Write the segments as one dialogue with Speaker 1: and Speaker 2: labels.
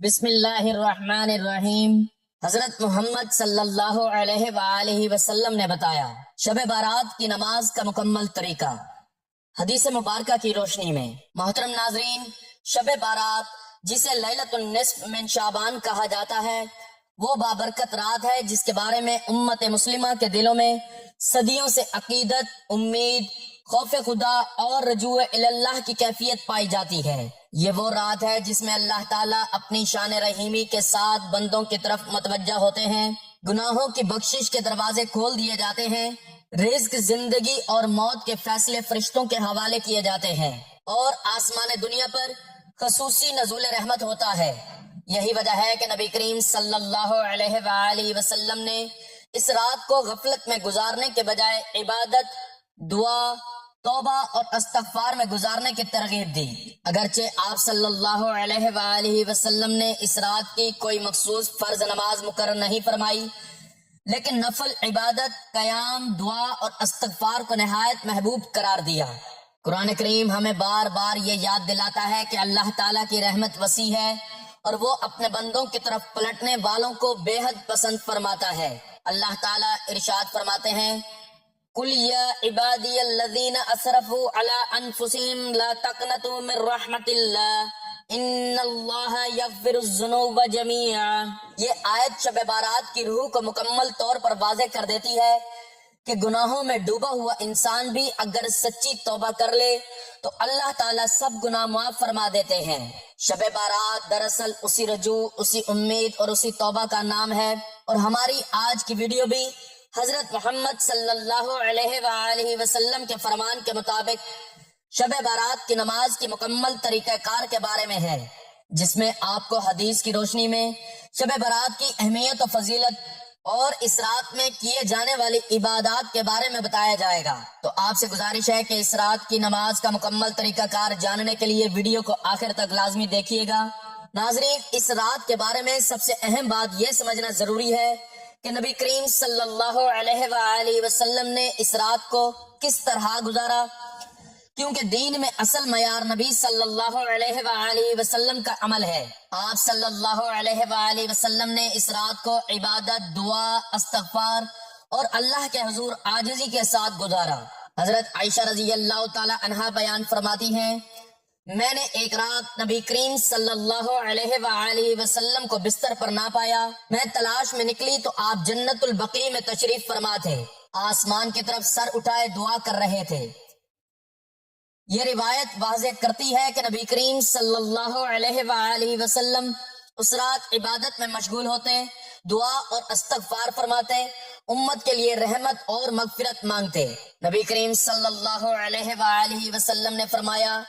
Speaker 1: بسم اللہ الرحمن الرحیم۔ حضرت محمد صلی اللہ علیہ وآلہ وسلم نے بتایا شب بارات کی نماز کا مکمل طریقہ۔ حدیث مبارکہ کی روشنی میں محترم ناظرین، شب بارات جسے لیلۃ النصف من شعبان کہا جاتا ہے، وہ بابرکت رات ہے جس کے بارے میں امت مسلمہ کے دلوں میں صدیوں سے عقیدت، امید، خوف خدا اور رجوع اللہ کی کیفیت پائی جاتی ہے۔ یہ وہ رات ہے جس میں اللہ تعالیٰ اپنی شان رحیمی کے ساتھ بندوں کی طرف متوجہ ہوتے ہیں، گناہوں کی بخشش کے دروازے کھول دیے جاتے ہیں، رزق، زندگی اور موت کے فیصلے فرشتوں کے حوالے کیے جاتے ہیں اور آسمان دنیا پر خصوصی نزول رحمت ہوتا ہے۔ یہی وجہ ہے کہ نبی کریم صلی اللہ علیہ وآلہ وسلم نے اس رات کو غفلت میں گزارنے کے بجائے عبادت، دعا، توبہ اور استغفار میں گزارنے کی ترغیب دی۔ اگرچہ آپ صلی اللہ علیہ وآلہ وسلم نے اس رات کی کوئی مخصوص فرض نماز مقرر نہیں فرمائی، لیکن نفل عبادت، قیام، دعا اور استغفار کو نہایت محبوب قرار دیا۔ قرآن کریم ہمیں بار بار یہ یاد دلاتا ہے کہ اللہ تعالیٰ کی رحمت وسیع ہے اور وہ اپنے بندوں کی طرف پلٹنے والوں کو بے حد پسند فرماتا ہے۔ اللہ تعالیٰ ارشاد فرماتے ہیں، قُلْ يَا عِبَادِيَ الَّذِينَ أَسْرَفُوا عَلَىٰ أَنفُسِهِمْ لَا تَقْنَطُوا مِن رَحْمَةِ اللَّهِ إِنَّ اللَّهَ يَغْفِرُ الذُّنُوبَ جَمِيعًا۔ یہ آیت شب بارات کی روح کو مکمل طور پر واضح کر دیتی ہے کہ گناہوں میں ڈوبا ہوا انسان بھی اگر سچی توبہ کر لے تو اللہ تعالیٰ سب گناہ معاف فرما دیتے ہیں۔ شب بارات دراصل اسی رجوع، اسی امید اور اسی توبہ کا نام ہے، اور ہماری آج کی ویڈیو بھی حضرت محمد صلی اللہ علیہ وآلہ وسلم کے فرمان کے مطابق شب بارات کی نماز کی مکمل طریقہ کار کے بارے میں ہے، جس میں آپ کو حدیث کی روشنی میں شب بارات کی اہمیت و فضیلت اور اس رات میں کیے جانے والی عبادات کے بارے میں بتایا جائے گا۔ تو آپ سے گزارش ہے کہ اس رات کی نماز کا مکمل طریقہ کار جاننے کے لیے ویڈیو کو آخر تک لازمی دیکھیے گا۔ ناظرین، اس رات کے بارے میں سب سے اہم بات یہ سمجھنا ضروری ہے کہ نبی کریم صلی اللہ علیہ وآلہ وسلم نے اس رات کو کس طرح گزارا، کیونکہ دین میں اصل معیار نبی صلی اللہ علیہ وآلہ وسلم کا عمل ہے۔ آپ صلی اللہ علیہ وآلہ وسلم نے اس رات کو عبادت، دعا، استغفار اور اللہ کے حضور عاجزی کے ساتھ گزارا۔ حضرت عائشہ رضی اللہ تعالی عنہا بیان فرماتی ہیں، میں نے ایک رات نبی کریم صلی اللہ علیہ وآلہ وسلم کو بستر پر نہ پایا۔ میں تلاش میں نکلی تو آپ جنت البقیع میں تشریف فرما تھے، آسمان کی طرف سر اٹھائے دعا کر رہے تھے۔ یہ روایت واضح کرتی ہے کہ نبی کریم صلی اللہ علیہ وآلہ وسلم اس رات عبادت میں مشغول ہوتے، دعا اور استغفار فرماتے، امت کے لیے رحمت اور مغفرت مانگتے۔ نبی کریم صلی اللہ علیہ وآلہ وسلم نے فرمایا،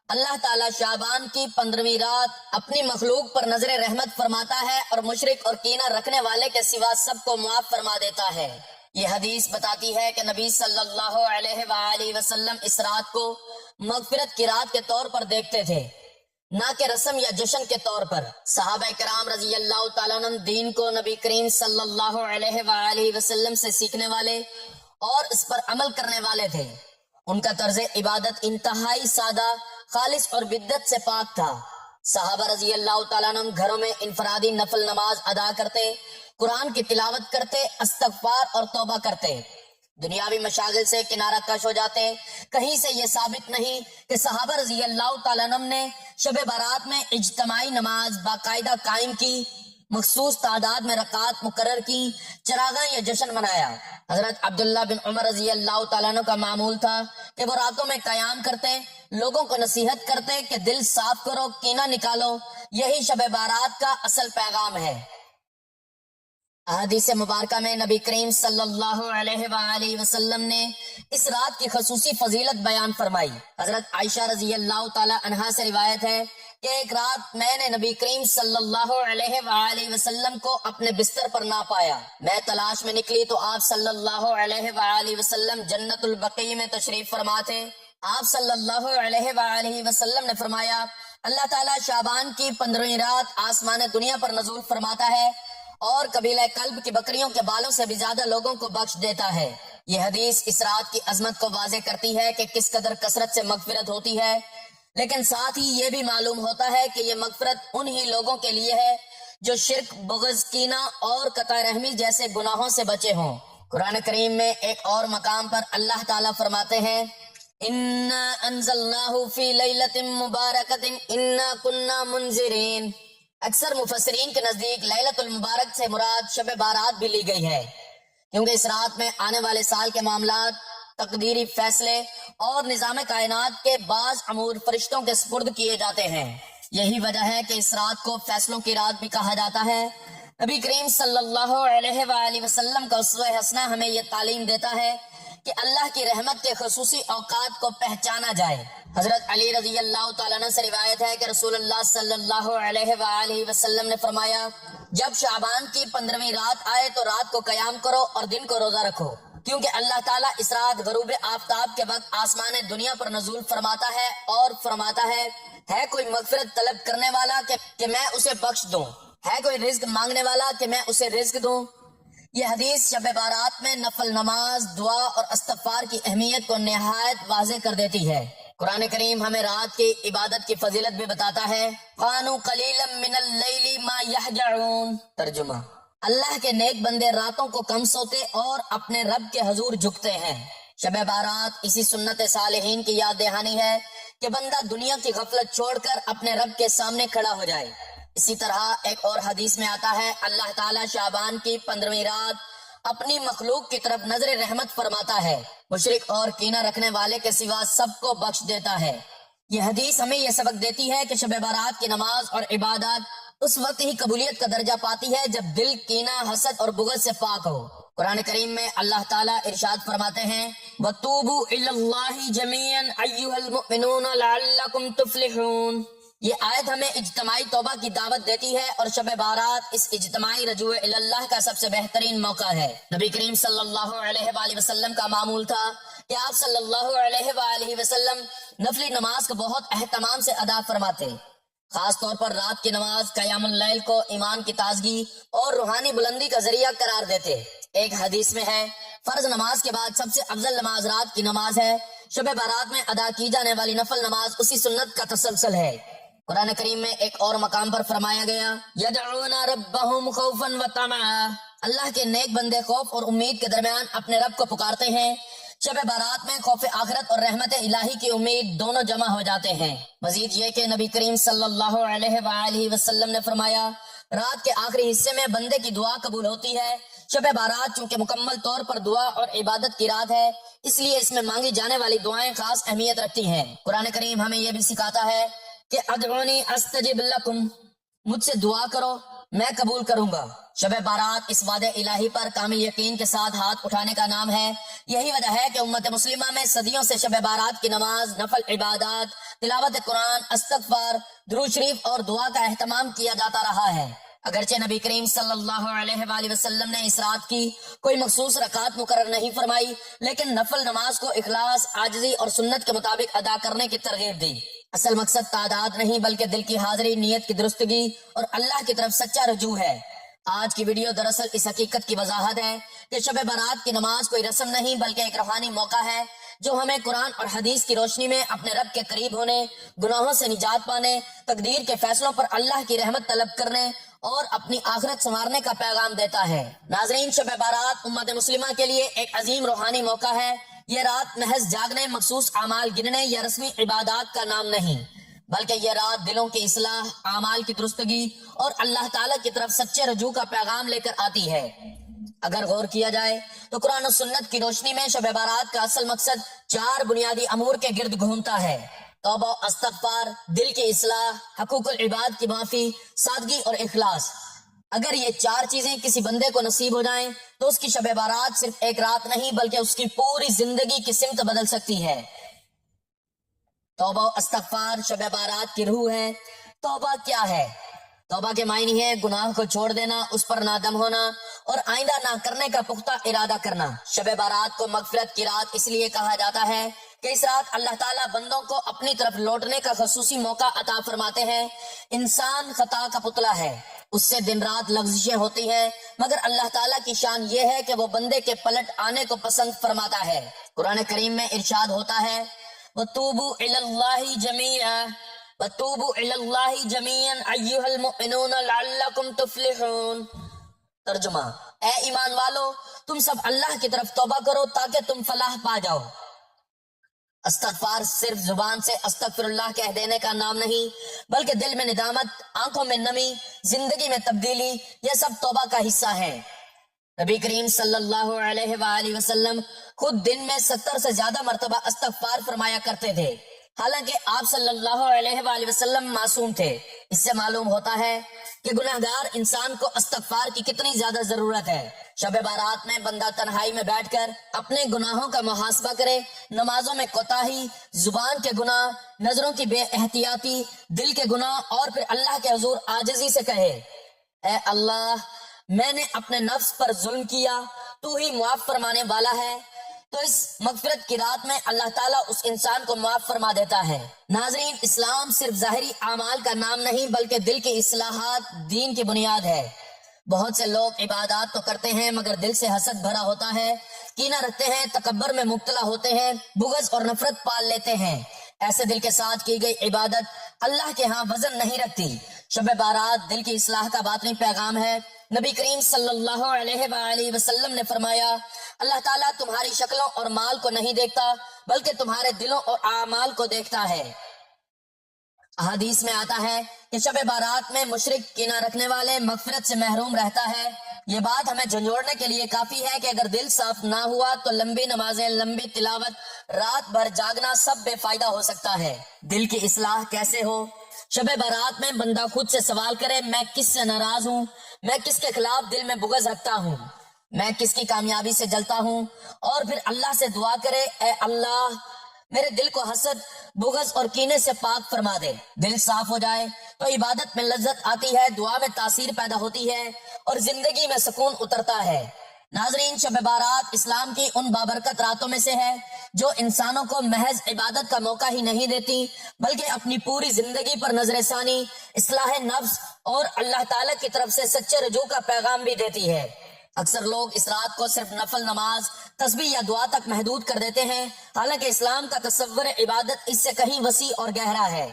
Speaker 1: اللہ تعالیٰ شعبان کی 15ویں رات اپنی مخلوق پر نظر رحمت فرماتا ہے اور مشرک اور کینہ رکھنے والے کے سوا سب کو معاف فرما دیتا ہے۔ یہ حدیث بتاتی ہے کہ نبی صلی اللہ علیہ وآلہ وسلم اس رات کو مغفرت کی رات کے طور پر دیکھتے تھے، نہ کہ رسم یا جشن کے طور پر۔ صحابہ کرام رضی اللہ تعالیٰ عنہ دین کو نبی کریم صلی اللہ علیہ وآلہ وسلم سے سیکھنے والے اور اس پر عمل کرنے والے تھے۔ ان کا طرز عبادت انتہائی سادہ، خالص اور بدعت سے پاک تھا۔ صحابہ رضی اللہ تعالیٰ عنہ گھروں میں انفرادی نفل نماز ادا کرتے، قرآن کی تلاوت کرتے، استغفار اور توبہ کرتے، دنیاوی مشاغل سے کنارہ کش ہو جاتے۔ کہیں سے یہ ثابت نہیں کہ صحابہ رضی اللہ تعالیٰ عنہ نے شب بارات میں اجتماعی نماز باقاعدہ قائم کی، مخصوص تعداد میں رکعات مقرر کی، چراغاں یا جشن منایا۔ حضرت عبداللہ بن عمر رضی اللہ تعالیٰ عنہ کا معمول تھا کہ وہ راتوں میں قیام کرتے، لوگوں کو نصیحت کرتے کہ دل صاف کرو، کینہ نکالو۔ یہی شب بارات کا اصل پیغام ہے۔ احادیث مبارکہ میں نبی کریم صلی اللہ علیہ وآلہ وسلم نے اس رات کی خصوصی فضیلت بیان فرمائی۔ حضرت عائشہ رضی اللہ تعالی عنہا سے روایت ہے کہ ایک رات میں نے نبی کریم صلی اللہ علیہ وآلہ وسلم کو اپنے بستر پر نہ پایا۔ میں تلاش میں نکلی تو آپ صلی اللہ علیہ وآلہ وسلم جنت البقیع میں تشریف فرما تھے۔ آپ صلی اللہ علیہ وآلہ وسلم نے فرمایا، اللہ تعالیٰ شعبان کی 15ویں رات آسمان دنیا پر نزول فرماتا ہے اور قبیلہ کلب کی بکریوں کے بالوں سے بھی زیادہ لوگوں کو بخش دیتا ہے۔ یہ حدیث اس رات کی عظمت کو واضح کرتی ہے کہ کس قدر کثرت سے مغفرت ہوتی ہے، لیکن ساتھ ہی یہ بھی معلوم ہوتا ہے کہ یہ مغفرت انہی لوگوں کے لیے ہے جو شرک، بغض، کینہ اور قطع رحمی جیسے گناہوں سے بچے ہوں۔ قرآن کریم میں ایک اور مقام پر اللہ تعالیٰ فرماتے ہیں اِنَّا أَنزَلْنَاهُ فِي لَيْلَةٍ مُبَارَكَةٍ إِنَّا كُنَّا مُنذِرِينَ۔ اکثر مفسرین کے نزدیک لیلۃ المبارک سے مراد شب بارات بھی لی گئی ہے، کیونکہ اس رات میں آنے والے سال کے معاملات، تقدیری فیصلے اور نظام کائنات کے بعض امور فرشتوں کے سپرد کیے جاتے ہیں۔ یہی وجہ ہے کہ اس رات کو فیصلوں کی رات بھی کہا جاتا ہے۔ نبی کریم صلی اللہ علیہ وآلہ وسلم کا اسوہ حسنہ ہمیں یہ تعلیم دیتا ہے کہ اللہ کی رحمت کے خصوصی اوقات کو پہچانا جائے۔ حضرت علی رضی اللہ تعالیٰ عنہ سے روایت ہے کہ رسول اللہ صلی اللہ علیہ وآلہ وسلم نے فرمایا جب شعبان کی 15ویں رات آئے تو رات کو قیام کرو اور دن کو روزہ رکھو، کیونکہ اللہ تعالیٰ اس رات غروب آفتاب کے وقت آسمان دنیا پر نزول فرماتا ہے اور فرماتا ہے کوئی مغفرت طلب کرنے والا کہ میں اسے بخش دوں، ہے کوئی رزق مانگنے والا کہ میں اسے رزق دوں۔ یہ حدیث شب بارات میں نفل نماز، دعا اور استغفار کی اہمیت کو نہایت واضح کر دیتی ہے۔ قرآن کریم ہمیں رات کی عبادت کی فضیلت بھی بتاتا ہے قَانُوا قَلِيلًا مِّنَ اللَّيْلِ مَا يَهْجَعُونَ۔ ترجمہ، اللہ کے نیک بندے راتوں کو کم سوتے اور اپنے رب کے حضور جھکتے ہیں۔ شب بارات اسی سنت صالحین کی یاد دہانی ہے کہ بندہ دنیا کی غفلت چھوڑ کر اپنے رب کے سامنے کھڑا ہو جائے۔ اسی طرح ایک اور حدیث میں آتا ہے اللہ تعالیٰ شعبان کی 15ویں رات اپنی مخلوق کی طرف نظر رحمت فرماتا ہے، مشرک اور کینہ رکھنے والے کے سوا سب کو بخش دیتا ہے۔ یہ حدیث ہمیں یہ سبق دیتی ہے کہ شب بارات کی نماز اور عبادات اس وقت ہی قبولیت کا درجہ پاتی ہے جب دل کینہ، حسد اور بغض سے پاک ہو۔ قرآن کریم میں اللہ تعالیٰ ارشاد فرماتے ہیں وَتُوبُوا إِلَى اللَّهِ جَمِيعًا أَيُّهَا الْمُؤْمِنُونَ لَعَلَّكُمْ تُفْلِحُونَ۔ یہ آیت ہمیں اجتماعی توبہ کی دعوت دیتی ہے اور شب بارات اس اجتماعی رجوع اللہ کا سب سے بہترین موقع ہے۔ نبی کریم صلی اللہ علیہ وآلہ وسلم کا معمول تھا کہ آپ صلی اللہ علیہ وآلہ وسلم نفلی نماز کو بہت اہتمام سے ادا فرماتے، خاص طور پر رات کی نماز قیام اللیل کو ایمان کی تازگی اور روحانی بلندی کا ذریعہ قرار دیتے۔ ایک حدیث میں ہے فرض نماز کے بعد سب سے افضل نماز رات کی نماز ہے۔ شب بارات میں ادا کی جانے والی نفل نماز اسی سنت کا تسلسل ہے۔ قرآن کریم میں ایک اور مقام پر فرمایا گیا یدعون ربهم خوفا وطمعا۔ اللہ کے نیک بندے خوف اور امید کے درمیان اپنے رب کو پکارتے ہیں۔ شب بارات میں خوف آخرت اور رحمت الہی کی امید دونوں جمع ہو جاتے ہیں۔ مزید یہ کہ نبی کریم صلی اللہ علیہ وآلہ وسلم نے فرمایا رات کے آخری حصے میں بندے کی دعا قبول ہوتی ہے۔ شب بارات چونکہ مکمل طور پر دعا اور عبادت کی رات ہے، اس لیے اس میں مانگی جانے والی دعائیں خاص اہمیت رکھتی ہیں۔ قرآن کریم ہمیں یہ بھی سکھاتا ہے کہ ادعونی استجب لکم، مجھ سے دعا کرو میں قبول کروں گا۔ شب بارات اس وعدے الہی پر کامل یقین کے ساتھ ہاتھ اٹھانے کا نام ہے۔ یہی وجہ ہے کہ امت مسلمہ میں صدیوں سے شب بارات کی نماز، نفل عبادات، تلاوت قرآن، استغفار، درود شریف اور دعا کا اہتمام کیا جاتا رہا ہے۔ اگرچہ نبی کریم صلی اللہ علیہ وآلہ وسلم نے اس رات کی کوئی مخصوص رکعت مقرر نہیں فرمائی، لیکن نفل نماز کو اخلاص، عاجزی اور سنت کے مطابق ادا کرنے کی ترغیب دی۔ اصل مقصد تعداد نہیں بلکہ دل کی حاضری، نیت کی درستگی اور اللہ کی طرف سچا رجوع ہے۔ آج کی ویڈیو دراصل اس حقیقت کی وضاحت ہے کہ شب بارات کی نماز کوئی رسم نہیں بلکہ ایک روحانی موقع ہے جو ہمیں قرآن اور حدیث کی روشنی میں اپنے رب کے قریب ہونے، گناہوں سے نجات پانے، تقدیر کے فیصلوں پر اللہ کی رحمت طلب کرنے اور اپنی آخرت سنوارنے کا پیغام دیتا ہے۔ ناظرین، شب بارات امت مسلمہ کے لیے ایک عظیم روحانی موقع ہے۔ یہ رات محض جاگنے، مخصوص اعمال گننے یا رسمی عبادات کا نام نہیں، بلکہ یہ رات دلوں کی اصلاح، اعمال کی درستگی اور اللہ تعالیٰ کی طرف سچے رجوع کا پیغام لے کر آتی ہے۔ اگر غور کیا جائے تو قرآن و سنت کی روشنی میں شب بارات کا اصل مقصد 4 بنیادی امور کے گرد گھومتا ہے: توبہ، استغفار، دل کی اصلاح، حقوق العباد کی معافی، سادگی اور اخلاص۔ اگر یہ 4 چیزیں کسی بندے کو نصیب ہو جائیں تو اس کی شب بارات صرف ایک رات نہیں بلکہ اس کی پوری زندگی کی سمت بدل سکتی ہے۔ توبہ و استغفار شب بارات کی روح ہے۔ توبہ کیا ہے؟ توبہ کے معنی ہے گناہ کو چھوڑ دینا، اس پر نادم ہونا اور آئندہ نہ کرنے کا پختہ ارادہ کرنا۔ شب بارات کو مغفرت کی رات اس لیے کہا جاتا ہے کہ اس رات اللہ تعالیٰ بندوں کو اپنی طرف لوٹنے کا خصوصی موقع عطا فرماتے ہیں۔ انسان خطا کا پتلا ہے، اس سے دن رات لغزشیں ہوتی ہیں، مگر اللہ تعالیٰ کی شان یہ ہے کہ وہ بندے کے پلٹ آنے کو پسند فرماتا ہے۔ قرآن کریم میں ارشاد ہوتا ہے وَتُوبُوا إِلَى اللَّهِ جَمِيعًا وَتُوبُوا إِلَى اللَّهِ جَمِيعًا أَيُّهَا الْمُؤْمِنُونَ لَعَلَّكُمْ تُفْلِحُونَ۔ ترجمہ: اے ایمان والو، تم سب اللہ کی طرف توبہ کرو تاکہ تم فلاح پا جاؤ۔ استغفار صرف زبان سے استغفر اللہ کہہ دینے کا نام نہیں، بلکہ دل میں ندامت، آنکھوں میں نمی، زندگی میں تبدیلی، یہ سب توبہ کا حصہ ہے۔ نبی کریم صلی اللہ علیہ وآلہ وسلم خود دن میں 70 سے زیادہ مرتبہ استغفار فرمایا کرتے تھے، حالانکہ آپ صلی اللہ علیہ وآلہ وسلم معصوم تھے۔ اس سے معلوم ہوتا ہے کہ گناہگار انسان کو استغفار کی کتنی زیادہ ضرورت ہے۔ شب بارات میں بندہ تنہائی میں بیٹھ کر اپنے گناہوں کا محاسبہ کرے، نمازوں میں کوتاہی، زبان کے گناہ، نظروں کی بے احتیاطی، دل کے گناہ، اور پھر اللہ کے حضور عاجزی سے کہے: اے اللہ، میں نے اپنے نفس پر ظلم کیا، تو ہی معاف فرمانے والا ہے۔ تو اس مغفرت کی رات میں اللہ تعالیٰ اس انسان کو معاف فرما دیتا ہے۔ ناظرین، اسلام صرف ظاہری اعمال کا نام نہیں بلکہ دل کی اصلاحات دین کی بنیاد ہے۔ بہت سے لوگ عبادات تو کرتے ہیں مگر دل سے حسد بھرا ہوتا ہے، کینہ رکھتے ہیں، تکبر میں مبتلا ہوتے ہیں، بغض اور نفرت پال لیتے ہیں۔ ایسے دل کے ساتھ کی گئی عبادت اللہ کے ہاں وزن نہیں رکھتی۔ شب بارات دل کی اصلاح کا باطنی پیغام ہے۔ نبی کریم صلی اللہ علیہ وآلہ وسلم نے فرمایا: اللہ تعالیٰ تمہاری شکلوں اور مال کو نہیں دیکھتا بلکہ تمہارے دلوں اور اعمال کو دیکھتا ہے۔ احادیث میں آتا ہے کہ شب بارات میں مشرک کینہ رکھنے والے مغفرت سے محروم رہتا ہے۔ یہ بات ہمیں جھنجھوڑنے کے لیے کافی ہے کہ اگر دل صاف نہ ہوا تو لمبی نمازیں، لمبی تلاوت، رات بھر جاگنا سب بے فائدہ ہو سکتا ہے۔ دل کی اصلاح کیسے ہو؟ شب بارات میں بندہ خود سے سوال کرے: میں کس سے ناراض ہوں؟ میں کس کے خلاف دل میں بغض رکھتا ہوں؟ میں کس کی کامیابی سے جلتا ہوں؟ اور پھر اللہ سے دعا کرے: اے اللہ، میرے دل کو حسد، بغض اور کینے سے پاک فرما دے۔ دل صاف ہو جائے تو عبادت میں لذت آتی ہے، دعا میں تاثیر پیدا ہوتی ہے اور زندگی میں سکون اترتا ہے۔ ناظرین، شب بارات اسلام کی ان بابرکت راتوں میں سے ہے جو انسانوں کو محض عبادت کا موقع ہی نہیں دیتی بلکہ اپنی پوری زندگی پر نظر ثانی، اصلاح نفس اور اللہ تعالیٰ کی طرف سے سچے رجوع کا پیغام بھی دیتی ہے۔ اکثر لوگ اس رات کو صرف نفل نماز، تسبیح یا دعا تک محدود کر دیتے ہیں، حالانکہ اسلام کا تصور عبادت اس سے کہیں وسیع اور گہرا ہے۔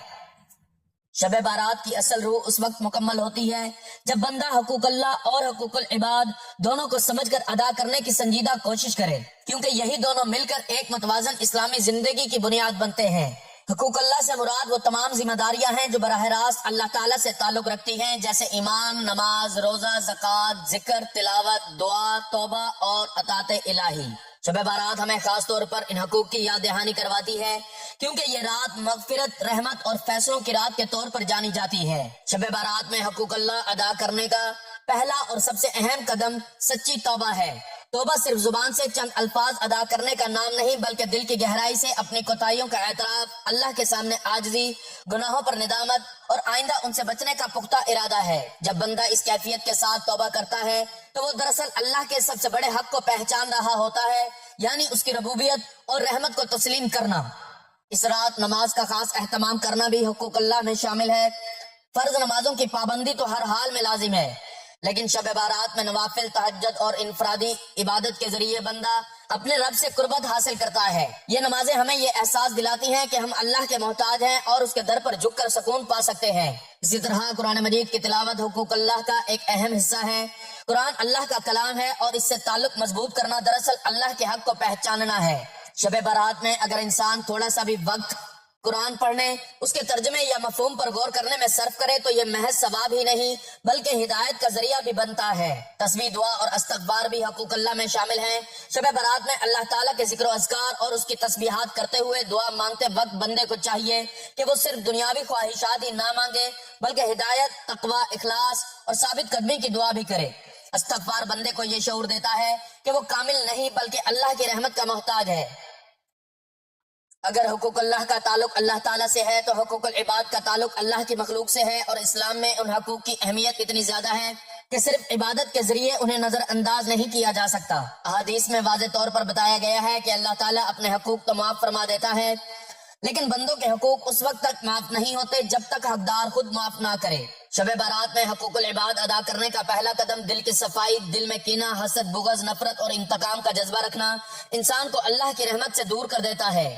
Speaker 1: شب بارات کی اصل روح اس وقت مکمل ہوتی ہے جب بندہ حقوق اللہ اور حقوق العباد دونوں کو سمجھ کر ادا کرنے کی سنجیدہ کوشش کرے، کیونکہ یہی دونوں مل کر ایک متوازن اسلامی زندگی کی بنیاد بنتے ہیں۔ حقوق اللہ سے مراد وہ تمام ذمہ داریاں ہیں جو براہ راست اللہ تعالیٰ سے تعلق رکھتی ہیں، جیسے ایمان، نماز، روزہ، زکوٰۃ، ذکر، تلاوت، دعا، توبہ اور اطاعت الہی۔ شب بارات ہمیں خاص طور پر ان حقوق کی یاد دہانی کرواتی ہے کیونکہ یہ رات مغفرت، رحمت اور فیصلوں کی رات کے طور پر جانی جاتی ہے۔ شب بارات میں حقوق اللہ ادا کرنے کا پہلا اور سب سے اہم قدم سچی توبہ ہے۔ توبہ صرف زبان سے چند الفاظ ادا کرنے کا نام نہیں بلکہ دل کی گہرائی سے اپنی کوتاہیوں کا اعتراف، اللہ کے سامنے عاجزی، گناہوں پر ندامت اور آئندہ ان سے بچنے کا پختہ ارادہ ہے۔ جب بندہ اس کیفیت کے ساتھ توبہ کرتا ہے تو وہ دراصل اللہ کے سب سے بڑے حق کو پہچان رہا ہوتا ہے، یعنی اس کی ربوبیت اور رحمت کو تسلیم کرنا۔ اس رات نماز کا خاص اہتمام کرنا بھی حقوق اللہ میں شامل ہے۔ فرض نمازوں کی پابندی تو ہر حال میں لازم ہے، لیکن شب بارات میں نوافل، تہجد اور انفرادی عبادت کے ذریعے بندہ اپنے رب سے قربت حاصل کرتا ہے۔ یہ نمازیں ہمیں یہ احساس دلاتی ہیں کہ ہم اللہ کے محتاج ہیں اور اس کے در پر جھک کر سکون پا سکتے ہیں۔ اسی طرح قرآن مجید کی تلاوت حقوق اللہ کا ایک اہم حصہ ہے۔ قرآن اللہ کا کلام ہے اور اس سے تعلق مضبوط کرنا دراصل اللہ کے حق کو پہچاننا ہے۔ شب بارات میں اگر انسان تھوڑا سا بھی وقت قرآن پڑھنے، اس کے ترجمے یا مفہوم پر غور کرنے میں صرف کرے تو یہ محض ثواب ہی نہیں بلکہ ہدایت کا ذریعہ بھی بنتا ہے۔ تسبیح، دعا اور استغفار بھی حقوق اللہ میں شامل ہیں۔ شب بارات میں اللہ تعالیٰ کے ذکر و اذکار اور اس کی تسبیحات کرتے ہوئے دعا مانگتے وقت بندے کو چاہیے کہ وہ صرف دنیاوی خواہشات ہی نہ مانگے بلکہ ہدایت، تقوی، اخلاص اور ثابت قدمی کی دعا بھی کرے۔ استغفار بندے کو یہ شعور دیتا ہے کہ وہ کامل نہیں بلکہ اللہ کی رحمت کا محتاج ہے۔ اگر حقوق اللہ کا تعلق اللہ تعالیٰ سے ہے تو حقوق العباد کا تعلق اللہ کی مخلوق سے ہے، اور اسلام میں ان حقوق کی اہمیت اتنی زیادہ ہے کہ صرف عبادت کے ذریعے انہیں نظر انداز نہیں کیا جا سکتا۔ احادیث میں واضح طور پر بتایا گیا ہے کہ اللہ تعالیٰ اپنے حقوق تو معاف فرما دیتا ہے، لیکن بندوں کے حقوق اس وقت تک معاف نہیں ہوتے جب تک حقدار خود معاف نہ کرے۔ شب بارات میں حقوق العباد ادا کرنے کا پہلا قدم دل کی صفائی، دل میں کینہ، حسد، بغض، نفرت اور انتقام کا جذبہ رکھنا انسان کو اللہ کی رحمت سے دور کر دیتا ہے۔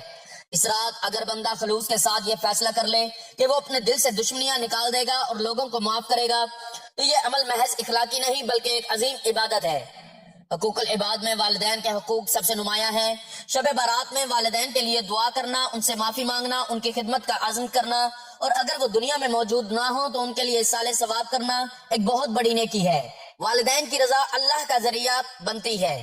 Speaker 1: اس رات اگر بندہ خلوص کے ساتھ یہ فیصلہ کر لے کہ وہ اپنے دل سے دشمنیاں نکال دے گا اور لوگوں کو معاف کرے گا تو یہ عمل محض اخلاقی نہیں بلکہ ایک عظیم عبادت ہے۔ حقوق العباد میں والدین کے حقوق سب سے نمایاں ہیں۔ شب برات میں والدین کے لیے دعا کرنا، ان سے معافی مانگنا، ان کی خدمت کا عزم کرنا اور اگر وہ دنیا میں موجود نہ ہو تو ان کے لیے اصالہ ثواب کرنا ایک بہت بڑی نیکی ہے۔ والدین کی رضا اللہ کا ذریعہ بنتی ہے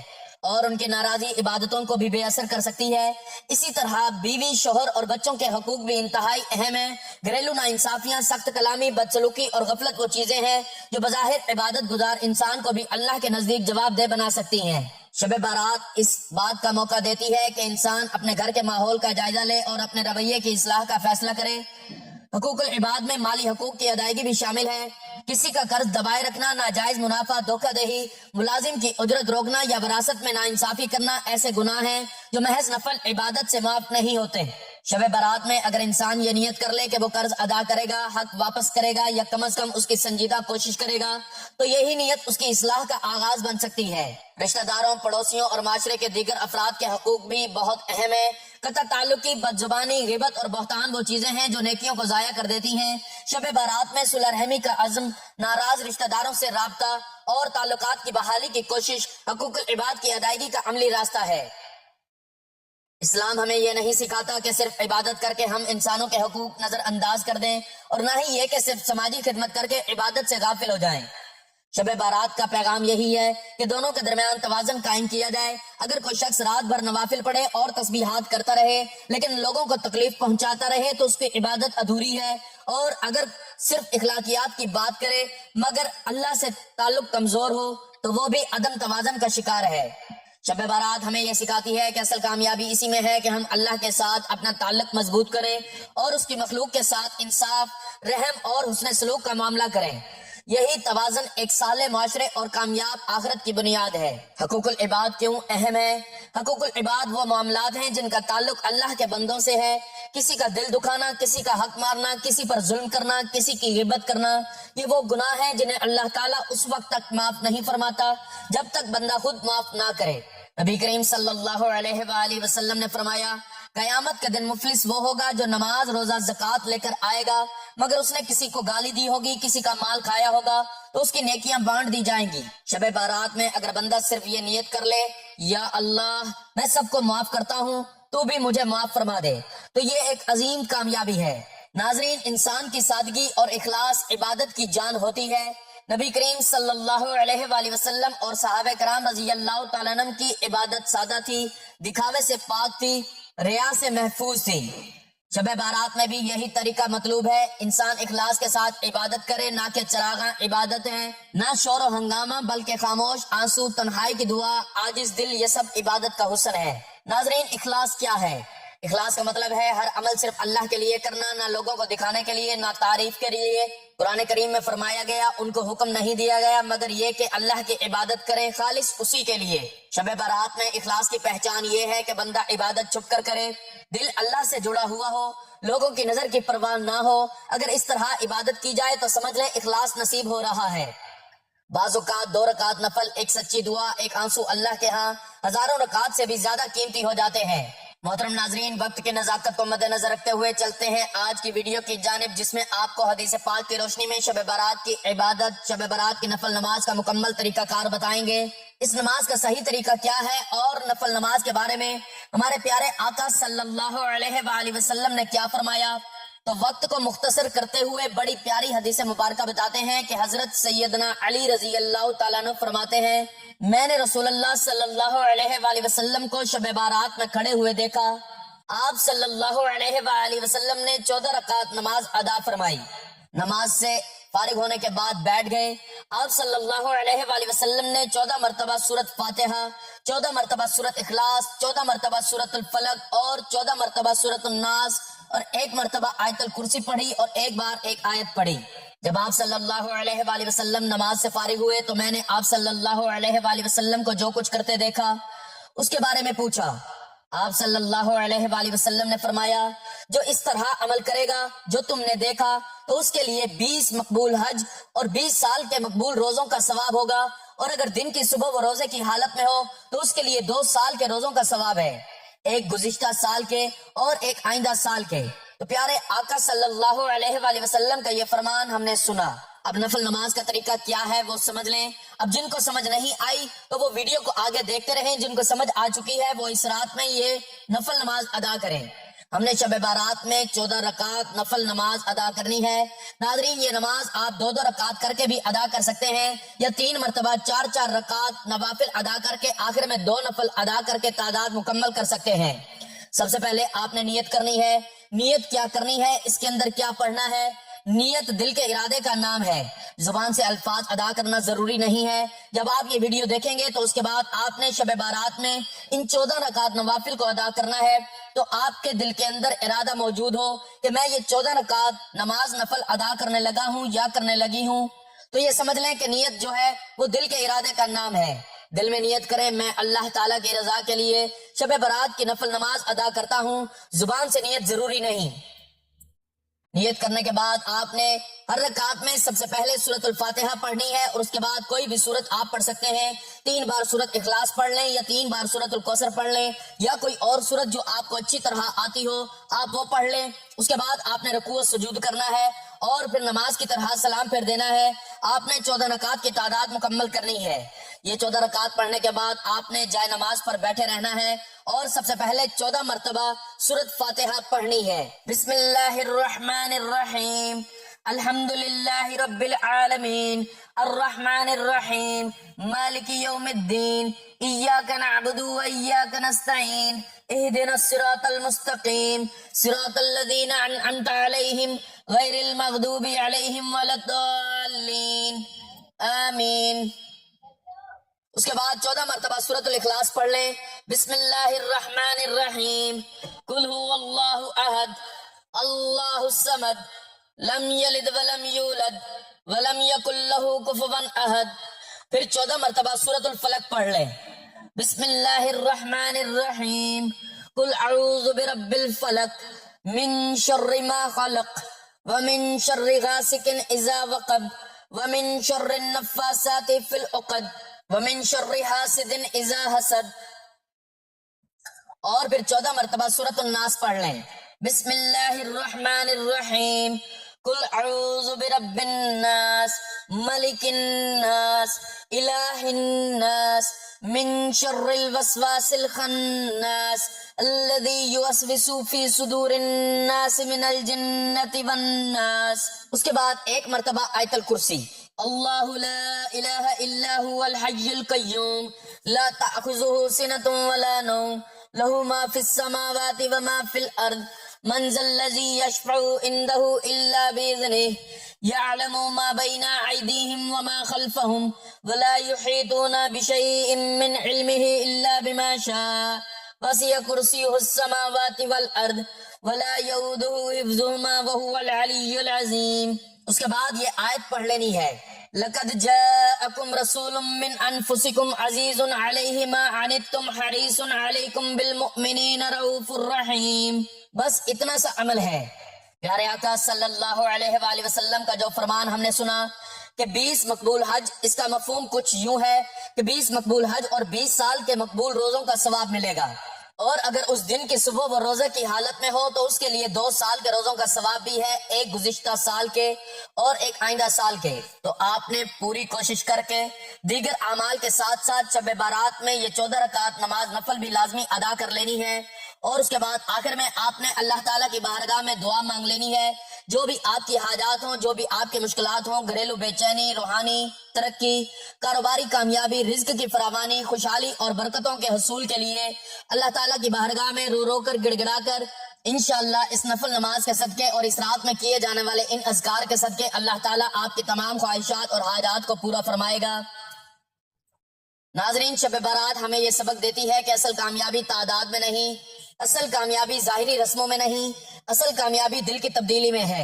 Speaker 1: اور ان کی ناراضی عبادتوں کو بھی بے اثر کر سکتی ہے۔ اسی طرح بیوی، شوہر اور بچوں کے حقوق بھی انتہائی اہم ہیں۔ گھریلو ناانصافیاں، سخت کلامی، بدسلوکی اور غفلت وہ چیزیں ہیں جو بظاہر عبادت گزار انسان کو بھی اللہ کے نزدیک جواب دہ بنا سکتی ہیں۔ شب بارات اس بات کا موقع دیتی ہے کہ انسان اپنے گھر کے ماحول کا جائزہ لے اور اپنے رویے کی اصلاح کا فیصلہ کرے۔ حقوق العباد میں مالی حقوق کی ادائیگی بھی شامل ہے۔ کسی کا قرض دبائے رکھنا، ناجائز منافع، دھوکہ دہی، ملازم کی اجرت روکنا یا وراثت میں ناانصافی کرنا ایسے گناہ ہیں جو محض نفل عبادت سے معاف نہیں ہوتے۔ شب برات میں اگر انسان یہ نیت کر لے کہ وہ قرض ادا کرے گا، حق واپس کرے گا یا کم از کم اس کی سنجیدہ کوشش کرے گا تو یہی نیت اس کی اصلاح کا آغاز بن سکتی ہے۔ رشتہ داروں، پڑوسیوں اور معاشرے کے دیگر افراد کے حقوق بھی بہت اہم ہیں۔ قطع تعلقی، بد زبانی، غیبت اور بہتان وہ چیزیں ہیں جو نیکیوں کو ضائع کر دیتی ہیں۔ شب بارات میں صلح رحمی کا عزم، ناراض رشتہ داروں سے رابطہ اور تعلقات کی بحالی کی کوشش حقوق العباد کی ادائیگی کا عملی راستہ ہے۔ اسلام ہمیں یہ نہیں سکھاتا کہ صرف عبادت کر کے ہم انسانوں کے حقوق نظر انداز کر دیں اور نہ ہی یہ کہ صرف سماجی خدمت کر کے عبادت سے غافل ہو جائیں۔ شب بارات کا پیغام یہی ہے کہ دونوں کے درمیان توازن قائم کیا جائے۔ اگر کوئی شخص رات بھر نوافل پڑھے اور تسبیحات کرتا رہے لیکن لوگوں کو تکلیف پہنچاتا رہے تو اس کی عبادت ادھوری ہے، اور اگر صرف اخلاقیات کی بات کرے مگر اللہ سے تعلق کمزور ہو تو وہ بھی عدم توازن کا شکار ہے۔ شب بارات ہمیں یہ سکھاتی ہے کہ اصل کامیابی اسی میں ہے کہ ہم اللہ کے ساتھ اپنا تعلق مضبوط کریں اور اس کی مخلوق کے ساتھ انصاف، رحم اور حسن سلوک کا معاملہ کریں۔ یہی توازن ایک صالح معاشرے اور کامیاب آخرت کی بنیاد ہے۔ حقوق العباد کیوں اہم ہے؟ حقوق العباد وہ معاملات ہیں جن کا تعلق اللہ کے بندوں سے ہے۔ کسی کا دل دکھانا، کسی کا حق مارنا، کسی پر ظلم کرنا، کسی کی غیبت کرنا، یہ وہ گناہ ہیں جنہیں اللہ تعالیٰ اس وقت تک معاف نہیں فرماتا جب تک بندہ خود معاف نہ کرے۔ نبی کریم صلی اللہ علیہ وآلہ وسلم نے فرمایا، قیامت کے دن مفلس وہ ہوگا جو نماز، روزہ، زکوٰۃ لے کر آئے گا مگر اس نے کسی کو گالی دی ہوگی، کسی کا مال کھایا ہوگا تو اس کی نیکیاں بانٹ دی جائیں گی۔ شب بارات میں اگر بندہ صرف یہ نیت کر لے، یا اللہ میں سب کو معاف کرتا ہوں تو بھی مجھے معاف فرما دے، تو یہ ایک عظیم کامیابی ہے۔ ناظرین، انسان کی سادگی اور اخلاص عبادت کی جان ہوتی ہے۔ نبی کریم صلی اللہ علیہ وآلہ وسلم اور صحابہ کرام رضی اللہ تعالیٰ عنہ کی عبادت سادہ تھی، دکھاوے سے پاک تھی، ریا سے محفوظ تھی۔ شب بارات میں بھی یہی طریقہ مطلوب ہے۔ انسان اخلاص کے ساتھ عبادت کرے، نہ کہ چراغاں عبادت ہے، نہ شور و ہنگامہ بلکہ خاموش آنسو، تنہائی کی دعا، عاجز دل، یہ سب عبادت کا حسن ہے۔ ناظرین، اخلاص کیا ہے؟ اخلاص کا مطلب ہے ہر عمل صرف اللہ کے لیے کرنا، نہ لوگوں کو دکھانے کے لیے، نہ تعریف کے لیے۔ قرآن کریم میں فرمایا گیا، ان کو حکم نہیں دیا گیا مگر یہ کہ اللہ کی عبادت کریں خالص اسی کے لیے۔ شب برات میں اخلاص کی پہچان یہ ہے کہ بندہ عبادت چھپ کر کرے، دل اللہ سے جڑا ہوا ہو، لوگوں کی نظر کی پرواہ نہ ہو۔ اگر اس طرح عبادت کی جائے تو سمجھ لیں اخلاص نصیب ہو رہا ہے۔ بعض اوقات 2 رکعت نفل، ایک سچی دعا، ایک آنسو اللہ کے ہاں ہزاروں رکعت سے بھی زیادہ قیمتی ہو جاتے ہیں۔ محترم ناظرین، وقت کی نزاکت کو مد نظر رکھتے ہوئے چلتے ہیں آج کی ویڈیو کی جانب، جس میں آپ کو حدیث پاک کی روشنی میں شب برات کی عبادت، شب برات کی نفل نماز کا مکمل طریقہ کار بتائیں گے۔ اس نماز کا صحیح طریقہ کیا ہے اور نفل نماز کے بارے میں ہمارے پیارے آقا صلی اللہ علیہ وآلہ وسلم نے کیا فرمایا، تو وقت کو مختصر کرتے ہوئے بڑی پیاری حدیث مبارکہ بتاتے ہیں کہ حضرت سیدنا علی رضی اللہ تعالیٰ عنہ فرماتے ہیں، میں نے رسول اللہ صلی اللہ علیہ وآلہ وسلم کو شب بارات میں کھڑے ہوئے دیکھا۔ آپ صلی اللہ علیہ وآلہ وسلم نے 14 رکعت نماز ادا فرمائی، نماز سے فارغ ہونے کے بعد بیٹھ گئے۔ آپ صلی اللہ علیہ وآلہ وسلم نے 14 مرتبہ سورۃ فاتحہ، 14 مرتبہ سورۃ اخلاص، 14 مرتبہ سورۃ الفلق اور 14 مرتبہ سورۃ الناس اور 1 مرتبہ آیت الکرسی پڑھی اور 1 بار 1 آیت پڑھی۔ جب آپ صلی اللہ علیہ وآلہ وسلم نماز سے فارغ ہوئے تو میں نے آپ صلی اللہ علیہ وآلہ وسلم کو جو کچھ کرتے دیکھا اس کے بارے میں پوچھا۔ آپ صلی اللہ علیہ وآلہ وسلم نے فرمایا، جو اس طرح عمل کرے گا جو تم نے دیکھا تو اس کے لیے 20 مقبول حج اور 20 سال کے مقبول روزوں کا ثواب ہوگا، اور اگر دن کی صبح وہ روزے کی حالت میں ہو تو اس کے لیے 2 سال کے روزوں کا ثواب ہے۔ ایک گزشتہ سال کے اور ایک آئندہ سال کے۔ تو پیارے آقا صلی اللہ علیہ وآلہ وسلم کا یہ فرمان ہم نے سنا۔ اب نفل نماز کا طریقہ کیا ہے وہ سمجھ لیں۔ اب جن کو سمجھ نہیں آئی تو وہ ویڈیو کو آگے دیکھتے رہیں، جن کو سمجھ آ چکی ہے وہ اس رات میں یہ نفل نماز ادا کریں۔ ہم نے شب بارات میں 14 رکعت نفل نماز ادا کرنی ہے۔ ناظرین، یہ نماز آپ 2 رکعت کر کے بھی ادا کر سکتے ہیں، یا 3 مرتبہ 4 رکعت نوافل ادا کر کے آخر میں 2 نفل ادا کر کے تعداد مکمل کر سکتے ہیں۔ سب سے پہلے آپ نے نیت کرنی ہے۔ نیت کیا کرنی ہے، اس کے اندر کیا پڑھنا ہے؟ نیت دل کے ارادے کا نام ہے، زبان سے الفاظ ادا کرنا ضروری نہیں ہے۔ جب آپ یہ ویڈیو دیکھیں گے تو اس کے بعد آپ نے شب بارات میں ان 14 رکعت نوافل کو ادا کرنا ہے، تو آپ کے دل کے اندر ارادہ موجود ہو کہ میں یہ 14 رکعت نماز نفل ادا کرنے لگا ہوں یا کرنے لگی ہوں، تو یہ سمجھ لیں کہ نیت جو ہے وہ دل کے ارادے کا نام ہے۔ دل میں نیت کریں، میں اللہ تعالیٰ کی رضا کے لیے شب برات کی نفل نماز ادا کرتا ہوں۔ زبان سے نیت ضروری نہیں۔ نیت کرنے کے بعد آپ نے ہر رکعت میں سب سے پہلے سورۃ الفاتحہ پڑھنی ہے، اور اس کے بعد کوئی بھی سورت آپ پڑھ سکتے ہیں۔ 3 بار سورۃ اخلاص پڑھ لیں، یا 3 بار سورۃ الکوثر پڑھ لیں، یا کوئی اور سورت جو آپ کو اچھی طرح آتی ہو آپ وہ پڑھ لیں۔ اس کے بعد آپ نے رکوع و سجود کرنا ہے، اور پھر نماز کی طرح سلام پھیر دینا ہے۔ آپ نے 14 رکعت کی تعداد مکمل کرنی ہے۔ یہ 14 رکعت پڑھنے کے بعد آپ نے جائے نماز پر بیٹھے رہنا ہے، اور سب سے پہلے 14 مرتبہ سورۃ فاتحہ پڑھنی ہے۔ بسم اللہ الرحمن الرحیم، الحمد للہ رب العالمین، الرحمن الرحیم، مالک یوم الدین، ایاک نعبد و ایاک نستعین، اہدنا الصراط المستقیم، صراط الذین انعمت علیہم غیر المغضوب علیہم ولا الضالین، آمین۔ اس کے بعد 14 مرتبہ سورۃ الاخلاص پڑھ لیں۔ بسم اللہ الرحمن الرحیم، قل هو اللہ احد اللہ الصمد لم یلد ولم یولد ولم یکن لہ کفوا احد۔ پھر 14 مرتبہ سورۃ الفلق پڑھ لیں۔ بسم اللہ الرحمن الرحیم، قل اعوذ برب الفلق من شر ما خلق ومن شر غاسق اذا وقب ومن شر النفاثات في العقد ومن شر حاسد اذا حسد۔ اور پھر 14 مرتبہ سورۃ الناس پڑھ لیں۔ بسم اللہ الرحمن الرحیم، قل اعوذ برب الناس ملک الناس الہ الناس من شر الوسواس الخناس الذی یوسوس فی صدور الناس من الجنۃ والناس۔ اس کے بعد 1 مرتبہ آیت الکرسی۔ اللہ لا الہ الا هو الحی القیوم لا تأخذہ سنۃ ولا نوم لہ ما فی السماوات وما فی الارض من ذا الذی یشفع عنده الا بإذنہ یعلم ما بین ایدیہم وما خلفہم ولا یحیطون بشیء من علمہ الا بما شاء وسع کرسیہ السماوات والارض ولا یؤودہ حفظہما وہو العلی العظیم۔ اس کے بعد یہ آیت پڑھ لینی ہے۔ لقد جاءکم رسول من انفسکم عزیز علیہ ما عنتم حریص علیکم بالمؤمنین رؤوف الرحیم۔ بس اتنا سا عمل ہے۔ پیارے آقا صلی اللہ علیہ وآلہ وسلم کا جو فرمان ہم نے سنا کہ 20 مقبول حج، اس کا مفہوم کچھ یوں ہے کہ 20 مقبول حج اور 20 سال کے مقبول روزوں کا ثواب ملے گا، اور اگر اس دن کی صبح وہ روزے کی حالت میں ہو تو اس کے لیے 2 سال کے روزوں کا ثواب بھی ہے، ایک گزشتہ سال کے اور ایک آئندہ سال کے۔ تو آپ نے پوری کوشش کر کے دیگر اعمال کے ساتھ ساتھ شب بارات میں یہ 14 رکعت نماز نفل بھی لازمی ادا کر لینی ہے، اور اس کے بعد آخر میں آپ نے اللہ تعالیٰ کی بارگاہ میں دعا مانگ لینی ہے۔ جو بھی آپ کی حاجات ہوں، جو بھی آپ کی مشکلات ہوں، گھریلو بے چینی، روحانی ترقی، کاروباری کامیابی، رزق کی فراوانی، خوشحالی اور برکتوں کے حصول کے لیے اللہ تعالیٰ کی بارگاہ میں رو رو کر گڑ گڑا کر انشاءاللہ اس نفل نماز کے صدقے اور اس رات میں کیے جانے والے ان اذکار کے صدقے اللہ تعالیٰ آپ کی تمام خواہشات اور حاجات کو پورا فرمائے گا۔ ناظرین، شب بارات ہمیں یہ سبق دیتی ہے کہ اصل کامیابی تعداد میں نہیں، اصل کامیابی ظاہری رسموں میں نہیں، اصل کامیابی دل کی تبدیلی میں ہے۔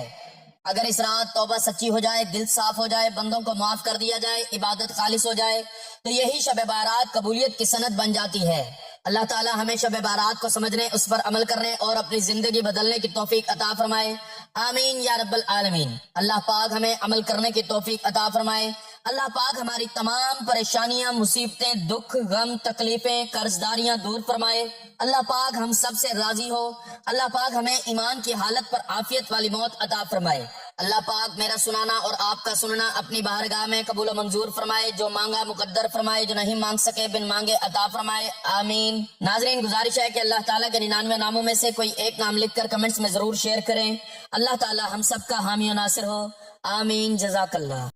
Speaker 1: اگر اس رات توبہ سچی ہو جائے، دل صاف ہو جائے، بندوں کو معاف کر دیا جائے، عبادت خالص ہو جائے، تو یہی شب بارات قبولیت کی سند بن جاتی ہے۔ اللہ تعالیٰ ہمیں شب بارات کو سمجھنے، اس پر عمل کرنے اور اپنی زندگی بدلنے کی توفیق عطا فرمائے، آمین یا رب العالمین۔ اللہ پاک ہمیں عمل کرنے کی توفیق عطا فرمائے، اللہ پاک ہماری تمام پریشانیاں، مصیبتیں، دکھ، غم، تکلیفیں، قرضداریاں دور فرمائے۔ اللہ پاک ہم سب سے راضی ہو۔ اللہ پاک ہمیں ایمان کی حالت پر عافیت والی موت عطا فرمائے۔ اللہ پاک میرا سنانا اور آپ کا سننا اپنی بارگاہ میں قبول و منظور فرمائے۔ جو مانگا مقدر فرمائے، جو نہیں مانگ سکے بن مانگے عطا فرمائے، آمین۔ ناظرین، گزارش ہے کہ اللہ تعالیٰ کے 99 ناموں میں سے کوئی ایک نام لکھ کر کمنٹس میں ضرور شیئر کریں۔ اللہ تعالیٰ ہم سب کا حامی و ناصر ہو، آمین۔ جزاک اللہ۔